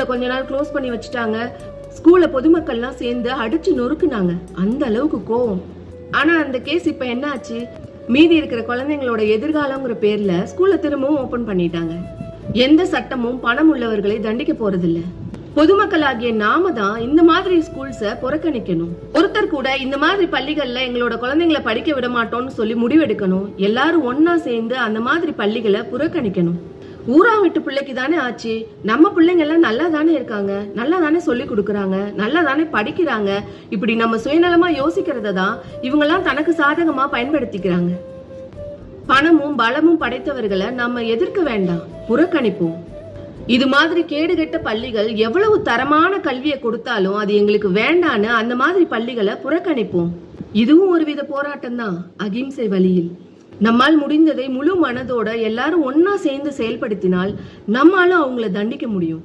ஸ்கூலை கொஞ்ச நாள் க்ளோஸ் பண்ணி வச்சுட்டாங்க. ஸ்கூல்ல பொதுமக்கள்லாம் சேர்ந்து அடிச்சு நொறுக்குனாங்க. அந்த அளவுக்கு கோவம். ஆனா அந்த கேஸ் இப்ப என்ன ஆச்சு? மீதி இருக்கிற குழந்தைங்களோட எதிர்காலம்ங்கிற பேர்ல ஸ்கூல்ல திரும்பவும் ஓபன் பண்ணிட்டாங்க. எந்த சட்டமும் பணம் உள்ளவர்களை தண்டிக்க போறதில்ல. பொதுமக்களாகிய நாம தான் இந்த மாதிரி ஸ்கூல்ஸ புறக்கணிக்கணும். ஒருத்தர் கூட இந்த மாதிரி பள்ளிகள்ல எங்களோட குழந்தைங்களை படிக்க விட மாட்டோம்னு சொல்லி முடிவெடுக்கணும். எல்லாரும் ஒன்னா சேர்ந்து அந்த மாதிரி பள்ளிகளை புறக்கணிக்கணும். ஊரா விட்டு பிள்ளைக்கு தானே ஆச்சு. நம்ம பிள்ளைங்க எல்லாம் நல்லா தானே இருக்காங்க, நல்லா தானே சொல்லி கொடுக்கறாங்க, நல்லா தானே படிக்கிறாங்க. இப்படி நம்ம சுயநலமா யோசிக்கிறத தான் இவங்க எல்லாம் தனக்கு சாதகமா பயன்படுத்திக்கிறாங்க. பணமும் பலமும் படைத்தவர்களை நம்ம எதிர்க்க வேண்டாம், புறக்கணிப்போம். இது மாதிரி கேடுகெட்ட பள்ளிகள் எவ்வளவு தரமான கல்வியை கொடுத்தாலும் அது எங்களுக்கு வேண்டான்னு அந்த மாதிரி பள்ளிகளை புறக்கணிப்போம். இதுவும் ஒருவித போராட்டம் தான், அகிம்சை வழியில். நம்மால் முடிந்ததை முழு மனதோட எல்லாரும் ஒன்னா சேர்ந்து செயல்படுத்தினால் நம்மாலும் அவங்கள தண்டிக்க முடியும்.